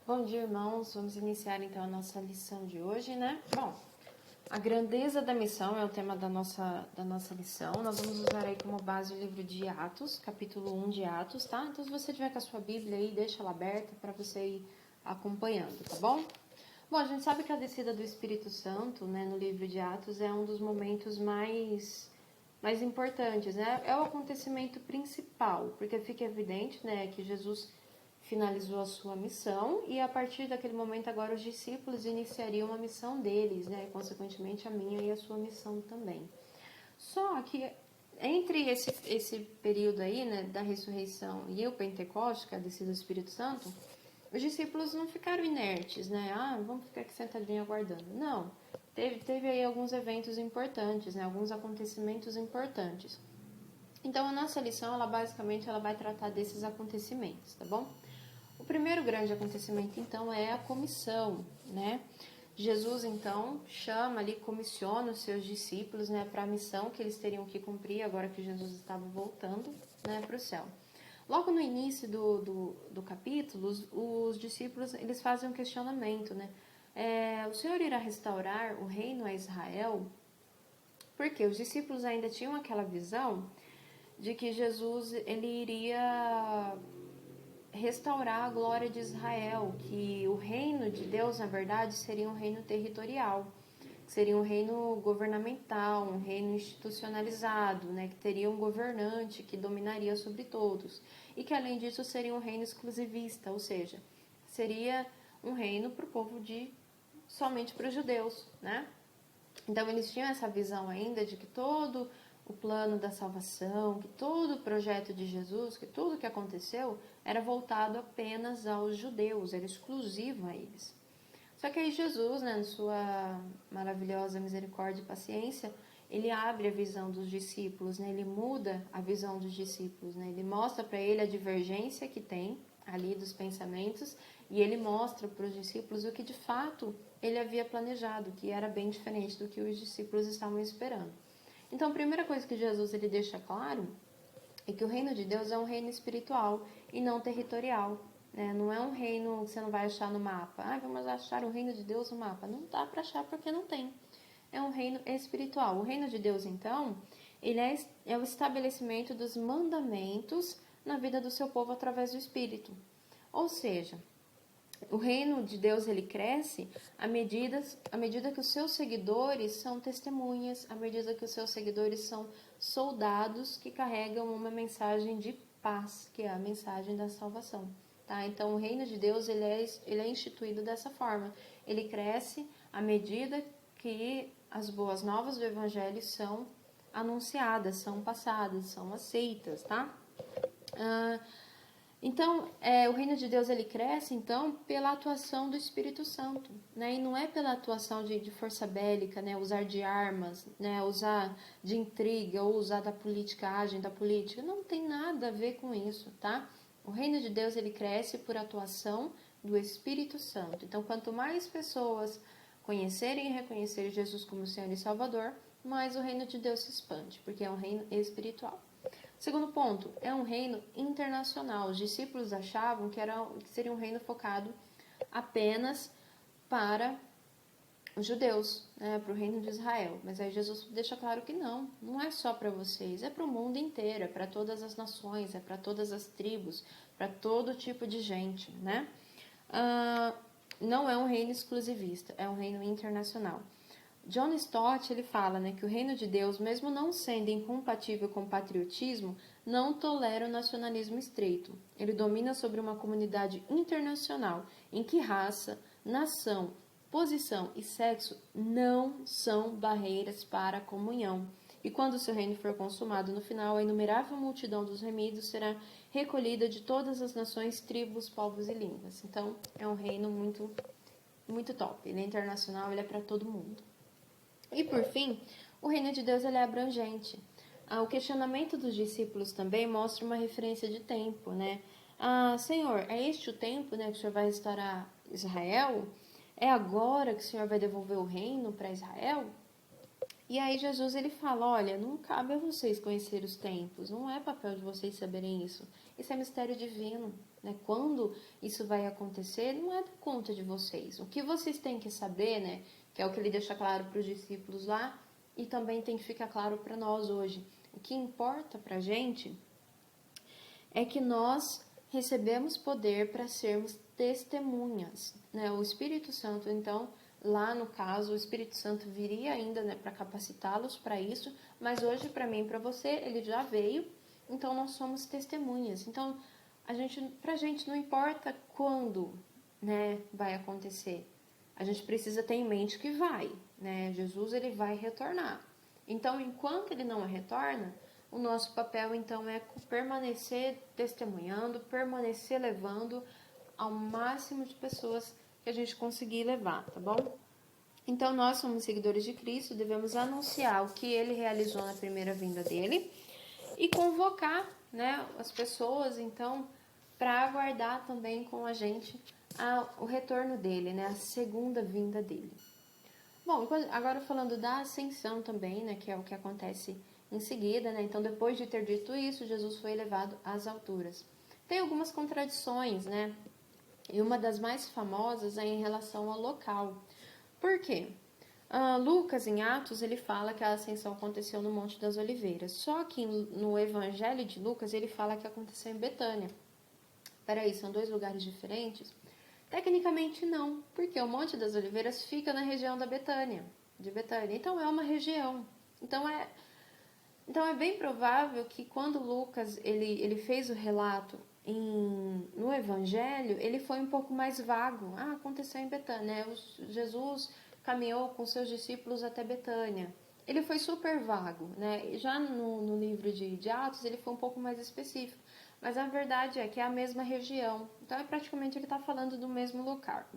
Bom dia, irmãos. Vamos iniciar então a nossa lição de hoje, né? Bom, a grandeza da missão é o tema da nossa lição. Nós vamos usar aí como base o livro de Atos, capítulo 1 de Atos, tá? Então, se você tiver com a sua Bíblia aí, deixa ela aberta para você ir acompanhando, tá bom? Bom, a gente sabe que a descida do Espírito Santo, né, no livro de Atos, é um dos momentos mais importantes, né? É o acontecimento principal, porque fica evidente, né, que Jesus finalizou a sua missão e a partir daquele momento agora os discípulos iniciariam a missão deles, né? Consequentemente a minha e a sua missão também. Só que entre esse período aí, né, da ressurreição e o Pentecoste, que é a descida do Espírito Santo, os discípulos não ficaram inertes, né? Ah, vamos ficar aqui sentadinho aguardando. Não. Teve aí alguns eventos importantes, né? Alguns acontecimentos importantes. Então a nossa lição, ela vai tratar desses acontecimentos, tá bom? O primeiro grande acontecimento, então, é a comissão, né? Jesus, então, chama ali, comissiona os seus discípulos, né, para a missão que eles teriam que cumprir agora que Jesus estava voltando, né, para o céu. Logo no início do capítulo, os discípulos, eles fazem um questionamento, né? O Senhor irá restaurar o reino a Israel? Porque os discípulos ainda tinham aquela visão de que Jesus, ele iria restaurar a glória de Israel, que o reino de Deus, na verdade, seria um reino territorial, seria um reino governamental, um reino institucionalizado, né, que teria um governante que dominaria sobre todos, e que além disso seria um reino exclusivista, ou seja, seria um reino para o povo somente para os judeus, né? Então eles tinham essa visão ainda de que todo o plano da salvação, que todo o projeto de Jesus, que tudo que aconteceu era voltado apenas aos judeus, era exclusivo a eles. Só que aí Jesus, né, na sua maravilhosa misericórdia e paciência, ele abre a visão dos discípulos, né, ele muda a visão dos discípulos, né, ele mostra para ele a divergência que tem ali dos pensamentos e ele mostra para os discípulos o que de fato ele havia planejado, que era bem diferente do que os discípulos estavam esperando. Então, a primeira coisa que Jesus ele deixa claro é que o reino de Deus é um reino espiritual e não territorial. Né? Não é um reino que você não vai achar no mapa. Ah, vamos achar o reino de Deus no mapa. Não dá para achar porque não tem. É um reino espiritual. O reino de Deus, então, ele é o estabelecimento dos mandamentos na vida do seu povo através do Espírito. Ou seja, o reino de Deus ele cresce à medida que os seus seguidores são testemunhas, à medida que os seus seguidores são soldados que carregam uma mensagem de paz, que é a mensagem da salvação. Tá? Então, o reino de Deus ele é instituído dessa forma. Ele cresce à medida que as boas novas do Evangelho são anunciadas, são passadas, são aceitas, tá? Então, o reino de Deus ele cresce, então, pela atuação do Espírito Santo, né? E não é pela atuação de força bélica, né? Usar de armas, né? Usar de intriga ou usar da politicagem, da política. Não tem nada a ver com isso, tá? O reino de Deus ele cresce por atuação do Espírito Santo. Então, quanto mais pessoas conhecerem e reconhecerem Jesus como Senhor e Salvador, mais o reino de Deus se expande, porque é um reino espiritual. Segundo ponto, é um reino internacional. Os discípulos achavam que seria um reino focado apenas para os judeus, né, para o reino de Israel. Mas aí Jesus deixa claro que não é só para vocês, é para o mundo inteiro, é para todas as nações, é para todas as tribos, para todo tipo de gente, né? Não é um reino exclusivista, é um reino internacional. John Stott ele fala, né, que o reino de Deus, mesmo não sendo incompatível com o patriotismo, não tolera o nacionalismo estreito. Ele domina sobre uma comunidade internacional em que raça, nação, posição e sexo não são barreiras para a comunhão. E quando o seu reino for consumado, no final, a inumerável multidão dos remidos será recolhida de todas as nações, tribos, povos e línguas. Então, é um reino muito, muito top. Ele é internacional, ele é para todo mundo. E por fim, o reino de Deus ele é abrangente. O questionamento dos discípulos também mostra uma referência de tempo, né? Senhor, é este o tempo, né, que o Senhor vai restaurar Israel? É agora que o Senhor vai devolver o reino para Israel? E aí Jesus ele fala, olha, não cabe a vocês conhecer os tempos, não é papel de vocês saberem isso. Isso é mistério divino, né? Quando isso vai acontecer, não é da conta de vocês. O que vocês têm que saber, né? Que é o que ele deixa claro para os discípulos lá e também tem que ficar claro para nós hoje. O que importa para a gente é que nós recebemos poder para sermos testemunhas, né? O Espírito Santo, então, lá no caso, o Espírito Santo viria ainda, né, para capacitá-los para isso, mas hoje, para mim e para você, ele já veio, então nós somos testemunhas. Então, pra gente não importa quando, né, vai acontecer, a gente precisa ter em mente que vai, né? Jesus, ele vai retornar. Então, enquanto ele não retorna, o nosso papel, então, é permanecer testemunhando, permanecer levando ao máximo de pessoas que a gente conseguir levar, tá bom? Então, nós somos seguidores de Cristo, devemos anunciar o que ele realizou na primeira vinda dele e convocar, né, as pessoas, então, para aguardar também com a gente o retorno dele, né, a segunda vinda dele. Bom, agora falando da ascensão também, né, que é o que acontece em seguida, né? Então, depois de ter dito isso, Jesus foi elevado às alturas. Tem algumas contradições, né? E uma das mais famosas é em relação ao local. Por quê? Lucas, em Atos, ele fala que a ascensão aconteceu no Monte das Oliveiras. Só que no Evangelho de Lucas, ele fala que aconteceu em Betânia. Peraí, são dois lugares diferentes? Tecnicamente não, porque o Monte das Oliveiras fica na região de Betânia. Então é uma região. Então é bem provável que quando Lucas ele fez o relato no Evangelho, ele foi um pouco mais vago. Aconteceu em Betânia, né? Jesus caminhou com seus discípulos até Betânia. Ele foi super vago, né? Já no livro de Atos, ele foi um pouco mais específico. Mas a verdade é que é a mesma região. Então, praticamente ele está falando do mesmo lugar,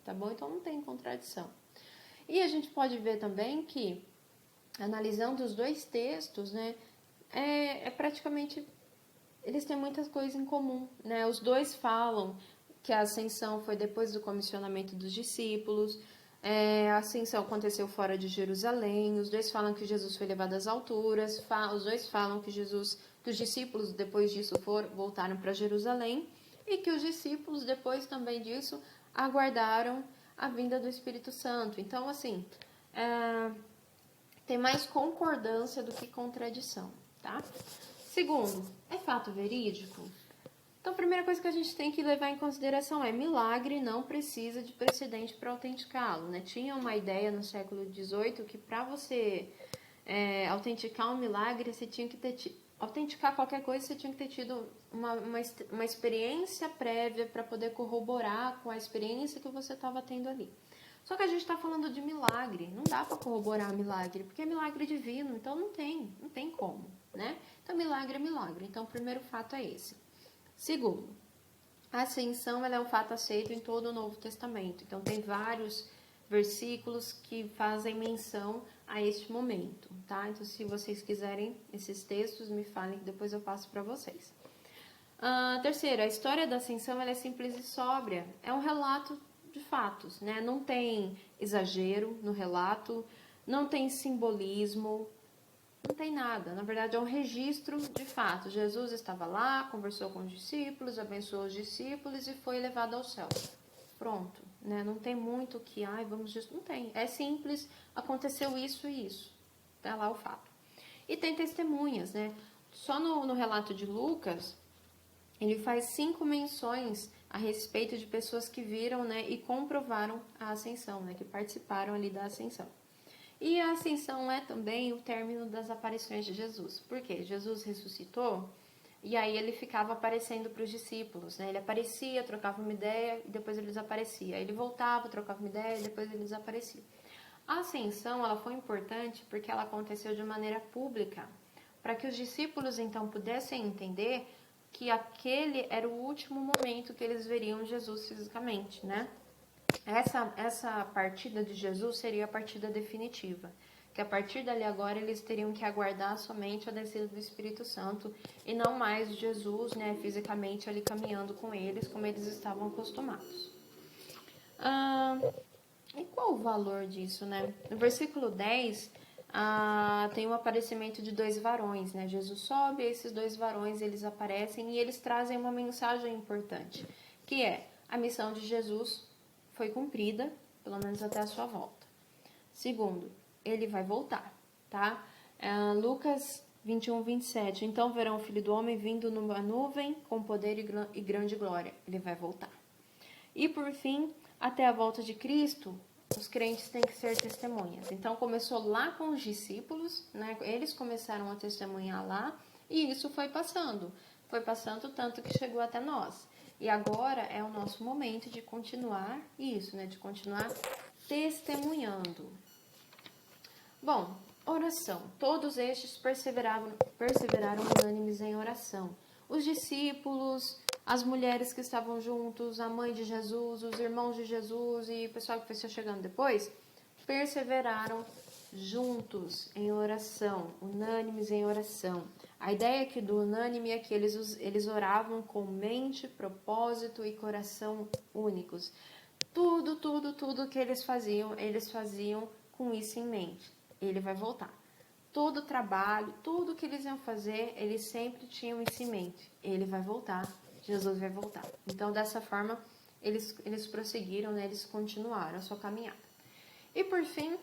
tá bom? Então, não tem contradição. E a gente pode ver também que, analisando os dois textos, né, praticamente, eles têm muitas coisas em comum, né? Os dois falam que a ascensão foi depois do comissionamento dos discípulos, a ascensão aconteceu fora de Jerusalém, os dois falam que Jesus foi levado às alturas, os dois falam que os discípulos depois disso voltaram para Jerusalém e que os discípulos depois também disso aguardaram a vinda do Espírito Santo. Então, assim, tem mais concordância do que contradição, tá? Segundo, é fato verídico? Então, a primeira coisa que a gente tem que levar em consideração é milagre não precisa de precedente para autenticá-lo, né? Tinha uma ideia no século XVIII que para você autenticar um milagre, você tinha que autenticar qualquer coisa, você tinha que ter tido uma experiência prévia para poder corroborar com a experiência que você estava tendo ali. Só que a gente está falando de milagre, não dá para corroborar milagre, porque é milagre divino, então não tem como, né? Então, milagre é milagre. Então, o primeiro fato é esse. Segundo, a ascensão ela é um fato aceito em todo o Novo Testamento. Então, tem vários versículos que fazem menção a este momento, tá? Então, se vocês quiserem esses textos, me falem que depois eu passo para vocês. Terceiro, a história da ascensão ela é simples e sóbria. É um relato de fatos, né? Não tem exagero no relato, não tem simbolismo, não tem nada. Na verdade, é um registro de fatos. Jesus estava lá, conversou com os discípulos, abençoou os discípulos e foi levado ao céu. Pronto, né? Não tem muito que, não tem. É simples, aconteceu isso e isso. Tá lá o fato. E tem testemunhas, né? Só no relato de Lucas, ele faz 5 menções a respeito de pessoas que viram, né, e comprovaram a ascensão, né, que participaram ali da ascensão. E a ascensão é também o término das aparições de Jesus. Por quê? Jesus ressuscitou e aí ele ficava aparecendo para os discípulos, né? Ele aparecia, trocava uma ideia e depois ele desaparecia. Ele voltava, trocava uma ideia e depois ele desaparecia. A ascensão ela foi importante porque ela aconteceu de maneira pública, para que os discípulos então pudessem entender que aquele era o último momento que eles veriam Jesus fisicamente, né? Essa partida de Jesus seria a partida definitiva, que a partir dali agora eles teriam que aguardar somente a descida do Espírito Santo e não mais Jesus, né, fisicamente ali caminhando com eles, como eles estavam acostumados. E qual o valor disso, né? No versículo 10, tem o aparecimento de 2 varões, né? Jesus sobe, esses 2 varões, eles aparecem e eles trazem uma mensagem importante, que é: a missão de Jesus foi cumprida, pelo menos até a sua volta. Segundo, ele vai voltar, tá? Lucas 21, 27. Então verão o Filho do Homem vindo numa nuvem com poder e grande glória. Ele vai voltar. E por fim, até a volta de Cristo, os crentes têm que ser testemunhas. Então começou lá com os discípulos, né? Eles começaram a testemunhar lá e isso foi passando. Foi passando tanto que chegou até nós. E agora é o nosso momento de continuar isso, né? De continuar testemunhando. Bom, oração. Todos estes perseveraram unânimes em oração. Os discípulos, as mulheres que estavam juntos, a mãe de Jesus, os irmãos de Jesus e o pessoal que foi chegando depois, perseveraram juntos em oração, unânimes em oração. A ideia aqui do unânime é que eles oravam com mente, propósito e coração únicos. Tudo que eles faziam com isso em mente. Ele vai voltar. Todo o trabalho, tudo que eles iam fazer, eles sempre tinham isso em mente. Ele vai voltar, Jesus vai voltar. Então, dessa forma, eles prosseguiram, né? Eles continuaram a sua caminhada. E, por fim,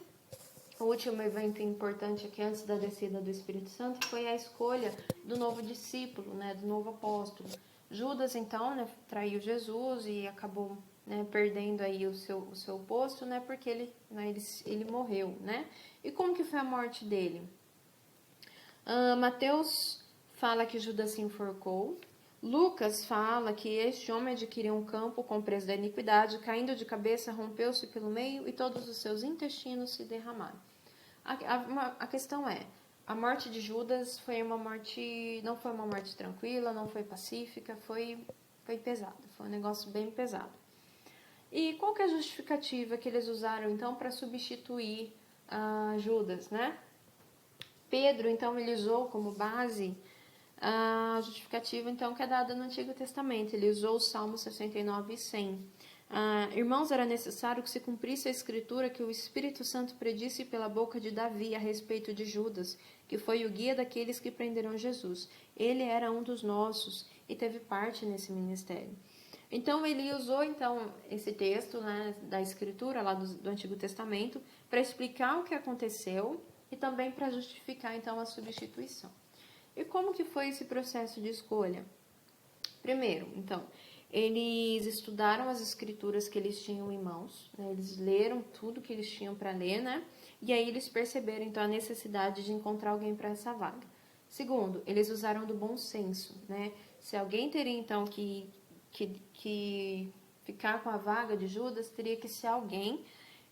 o último evento importante aqui, antes da descida do Espírito Santo, foi a escolha do novo discípulo, né? Do novo apóstolo. Judas, então, né, traiu Jesus e acabou, né, perdendo aí o seu posto, né? Porque ele morreu, né? E como que foi a morte dele? Mateus fala que Judas se enforcou. Lucas fala que este homem adquiriu um campo com o preço da iniquidade, caindo de cabeça, rompeu-se pelo meio e todos os seus intestinos se derramaram. A questão é, a morte de Judas não foi uma morte tranquila, não foi pacífica, foi pesada, foi um negócio bem pesado. E qual que é a justificativa que eles usaram, então, para substituir Judas, né? Pedro, então, ele usou como base a justificativa, então, que é dada no Antigo Testamento. Ele usou os Salmos 69 e 100. Irmãos, era necessário que se cumprisse a escritura que o Espírito Santo predisse pela boca de Davi a respeito de Judas, que foi o guia daqueles que prenderam Jesus. Ele era um dos nossos e teve parte nesse ministério. Então, ele usou então esse texto, né, da escritura lá do Antigo Testamento para explicar o que aconteceu e também para justificar então a substituição. E como que foi esse processo de escolha? Primeiro, então, eles estudaram as escrituras que eles tinham em mãos, né? Eles leram tudo que eles tinham para ler, né? E aí eles perceberam então a necessidade de encontrar alguém para essa vaga. Segundo, eles usaram do bom senso, né? Se alguém teria então que ficar com a vaga de Judas, teria que ser alguém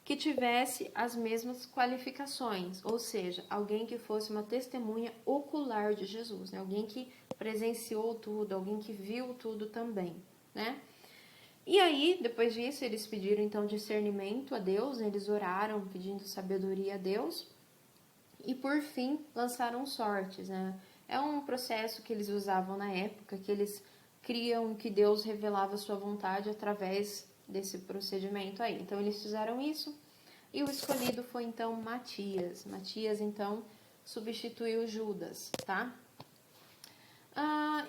que tivesse as mesmas qualificações, ou seja, alguém que fosse uma testemunha ocular de Jesus, né? Alguém que presenciou tudo, alguém que viu tudo também, né? E aí, depois disso, eles pediram então discernimento a Deus, né? Eles oraram pedindo sabedoria a Deus e, por fim, lançaram sortes, né? É um processo que eles usavam na época, que eles criam que Deus revelava sua vontade através desse procedimento aí. Então, eles fizeram isso e o escolhido foi, então, Matias. Matias, então, substituiu Judas, tá?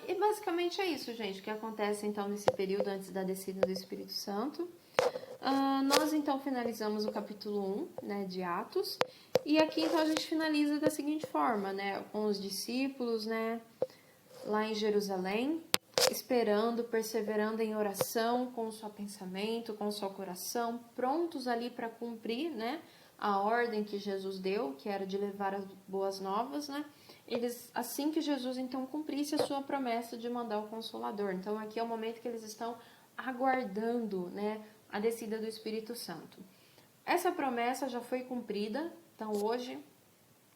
E basicamente é isso, gente, que acontece, então, nesse período antes da descida do Espírito Santo. Nós, então, finalizamos o capítulo 1, né, de Atos. E aqui, então, a gente finaliza da seguinte forma, né, com os discípulos, né, lá em Jerusalém, esperando, perseverando em oração, com o seu pensamento, com o seu coração, prontos ali para cumprir, né, a ordem que Jesus deu, que era de levar as boas novas, né? Eles, assim que Jesus então cumprisse a sua promessa de mandar o Consolador. Então aqui é o momento que eles estão aguardando, né, a descida do Espírito Santo. Essa promessa já foi cumprida, então hoje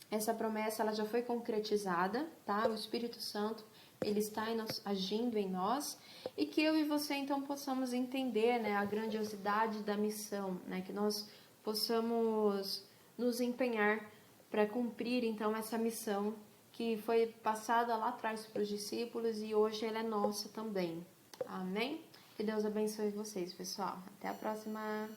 essa promessa ela já foi concretizada, tá? O Espírito Santo ele está agindo em nós e que eu e você então possamos entender, né, a grandiosidade da missão, né, que nós possamos nos empenhar para cumprir então essa missão que foi passada lá atrás para os discípulos e hoje ela é nossa também. Amém? Que Deus abençoe vocês, pessoal. Até a próxima.